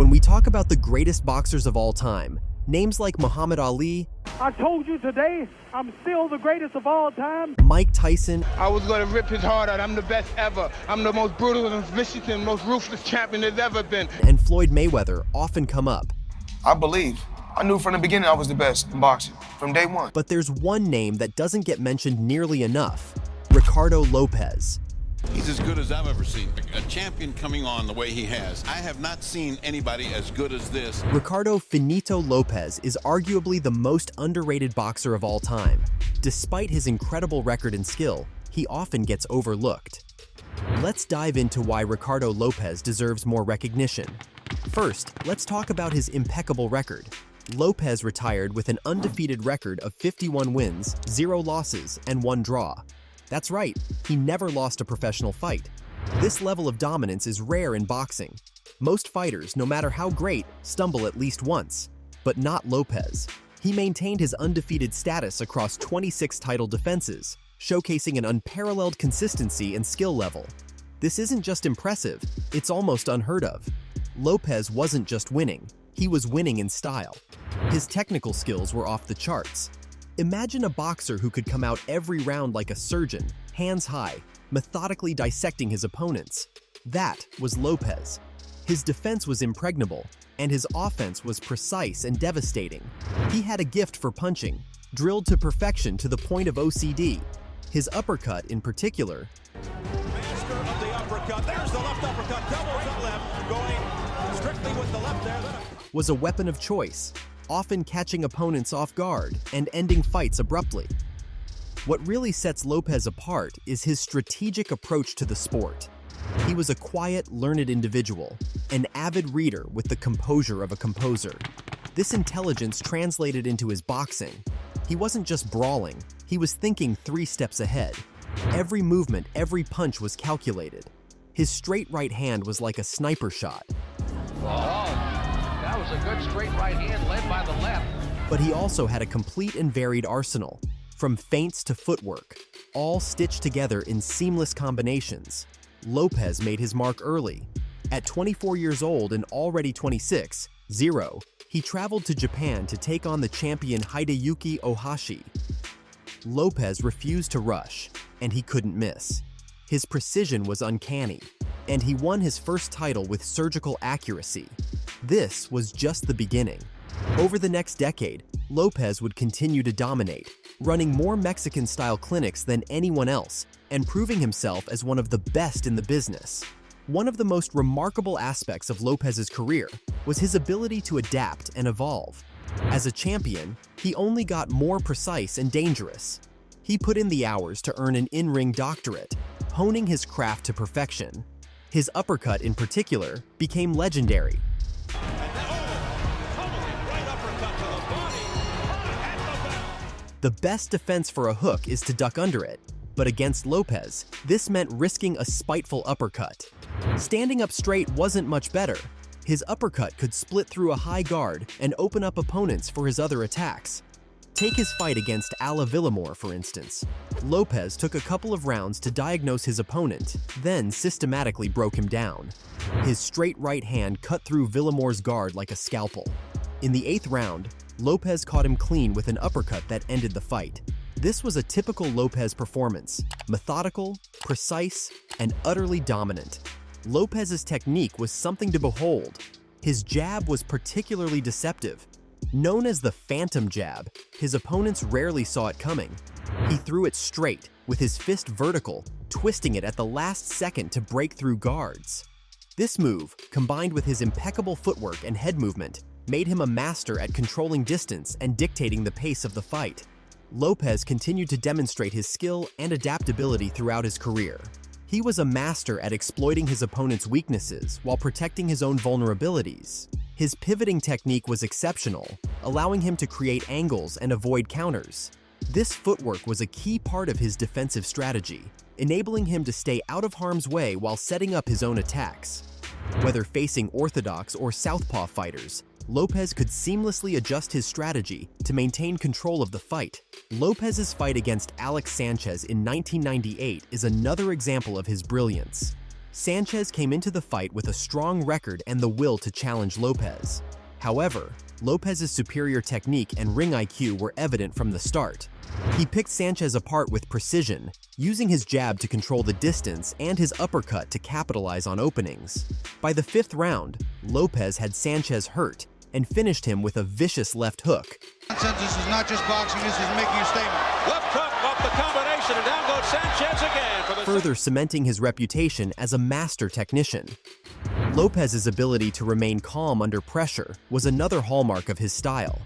When we talk about the greatest boxers of all time, names like Muhammad Ali, I told you today, I'm still the greatest of all time. Mike Tyson, I was going to rip his heart out. I'm the best ever. I'm the most brutal and vicious and most ruthless champion there's ever been. and Floyd Mayweather often come up. I believe. I knew from the beginning I was the best in boxing, from day one. But there's one name that doesn't get mentioned nearly enough: Ricardo Lopez. He's as good as I've ever seen. A champion coming on the way he has. I have not seen anybody as good as this. Ricardo Finito Lopez is arguably the most underrated boxer of all time. Despite his incredible record and skill, he often gets overlooked. Let's dive into why Ricardo Lopez deserves more recognition. First, let's talk about his impeccable record. Lopez retired with an undefeated record of 51 wins, 0 losses, and 1 draw. That's right, he never lost a professional fight. This level of dominance is rare in boxing. Most fighters, no matter how great, stumble at least once. But not Lopez. He maintained his undefeated status across 26 title defenses, showcasing an unparalleled consistency and skill level. This isn't just impressive, it's almost unheard of. Lopez wasn't just winning, he was winning in style. His technical skills were off the charts. Imagine a boxer who could come out every round like a surgeon, hands high, methodically dissecting his opponents. That was Lopez. His defense was impregnable, and his offense was precise and devastating. He had a gift for punching, drilled to perfection to the point of OCD. His uppercut, in particular, Master of the uppercut. There's the left uppercut. Doubles up left. Going strictly with the left there. was a weapon of choice, often catching opponents off guard and ending fights abruptly. What really sets Lopez apart is his strategic approach to the sport. He was a quiet, learned individual, an avid reader with the composure of a composer. This intelligence translated into his boxing. He wasn't just brawling, he was thinking 3 steps ahead. Every movement, every punch was calculated. His straight right hand was like a sniper shot. That was a good straight right hand led by the left. But he also had a complete and varied arsenal, from feints to footwork, all stitched together in seamless combinations. Lopez made his mark early. At 24 years old and already 26, he traveled to Japan to take on the champion Hideyuki Ohashi. Lopez refused to rush, and he couldn't miss. His precision was uncanny, and he won his first title with surgical accuracy. This was just the beginning. Over the next decade, Lopez would continue to dominate, running more Mexican-style clinics than anyone else, and proving himself as one of the best in the business. One of the most remarkable aspects of Lopez's career was his ability to adapt and evolve. As a champion, he only got more precise and dangerous. He put in the hours to earn an in-ring doctorate, honing his craft to perfection. His uppercut, in particular, became legendary. The best defense for a hook is to duck under it, but against Lopez, this meant risking a spiteful uppercut. Standing up straight wasn't much better. His uppercut could split through a high guard and open up opponents for his other attacks. Take his fight against Ala Villamor, for instance. Lopez took a couple of rounds to diagnose his opponent, then systematically broke him down. His straight right hand cut through Villamor's guard like a scalpel. In the 8th round, Lopez caught him clean with an uppercut that ended the fight. This was a typical Lopez performance, methodical, precise, and utterly dominant. Lopez's technique was something to behold. His jab was particularly deceptive. Known as the phantom jab, his opponents rarely saw it coming. He threw it straight, with his fist vertical, twisting it at the last second to break through guards. This move, combined with his impeccable footwork and head movement, made him a master at controlling distance and dictating the pace of the fight. Lopez continued to demonstrate his skill and adaptability throughout his career. He was a master at exploiting his opponent's weaknesses while protecting his own vulnerabilities. His pivoting technique was exceptional, allowing him to create angles and avoid counters. This footwork was a key part of his defensive strategy, enabling him to stay out of harm's way while setting up his own attacks. Whether facing orthodox or southpaw fighters, Lopez could seamlessly adjust his strategy to maintain control of the fight. Lopez's fight against Alex Sanchez in 1998 is another example of his brilliance. Sanchez came into the fight with a strong record and the will to challenge Lopez. However, Lopez's superior technique and ring IQ were evident from the start. He picked Sanchez apart with precision, using his jab to control the distance and his uppercut to capitalize on openings. By the 5th round, Lopez had Sanchez hurt and finished him with a vicious left hook. This is not just boxing, this is making a statement. Left hook off the combination, and down goes Sanchez again. For the further cementing his reputation as a master technician. Lopez's ability to remain calm under pressure was another hallmark of his style.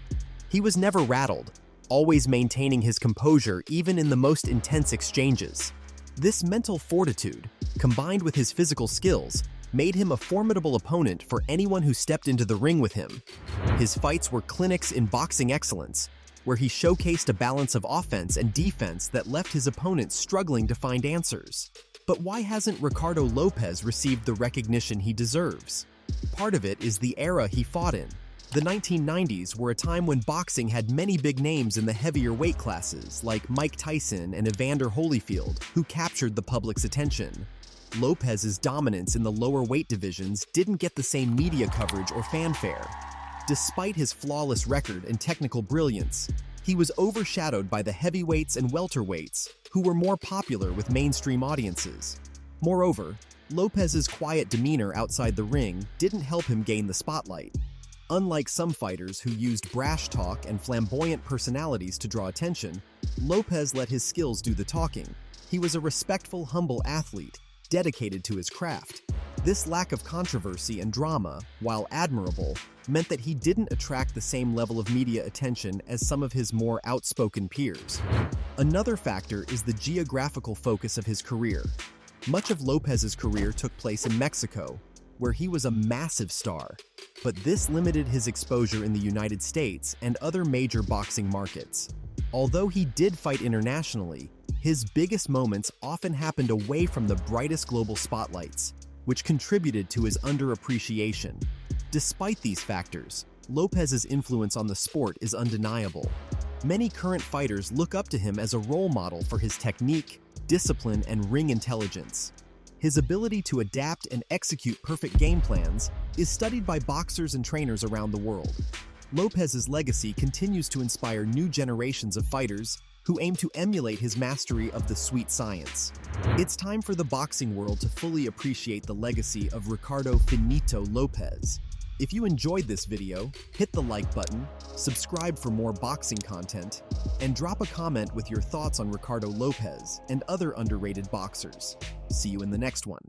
He was never rattled, always maintaining his composure even in the most intense exchanges. This mental fortitude, combined with his physical skills, made him a formidable opponent for anyone who stepped into the ring with him. His fights were clinics in boxing excellence, where he showcased a balance of offense and defense that left his opponents struggling to find answers. But why hasn't Ricardo Lopez received the recognition he deserves? Part of it is the era he fought in. The 1990s were a time when boxing had many big names in the heavier weight classes, like Mike Tyson and Evander Holyfield, who captured the public's attention. Lopez's dominance in the lower weight divisions didn't get the same media coverage or fanfare. Despite his flawless record and technical brilliance, he was overshadowed by the heavyweights and welterweights, who were more popular with mainstream audiences. Moreover, Lopez's quiet demeanor outside the ring didn't help him gain the spotlight. Unlike some fighters who used brash talk and flamboyant personalities to draw attention, Lopez let his skills do the talking. He was a respectful, humble athlete, dedicated to his craft. This lack of controversy and drama, while admirable, meant that he didn't attract the same level of media attention as some of his more outspoken peers. Another factor is the geographical focus of his career. Much of Lopez's career took place in Mexico, where he was a massive star, but this limited his exposure in the United States and other major boxing markets. Although he did fight internationally, his biggest moments often happened away from the brightest global spotlights, which contributed to his underappreciation. Despite these factors, Lopez's influence on the sport is undeniable. Many current fighters look up to him as a role model for his technique, discipline, and ring intelligence. His ability to adapt and execute perfect game plans is studied by boxers and trainers around the world. Lopez's legacy continues to inspire new generations of fighters who aim to emulate his mastery of the sweet science. It's time for the boxing world to fully appreciate the legacy of Ricardo Finito Lopez. If you enjoyed this video, hit the like button, subscribe for more boxing content, and drop a comment with your thoughts on Ricardo Lopez and other underrated boxers. See you in the next one.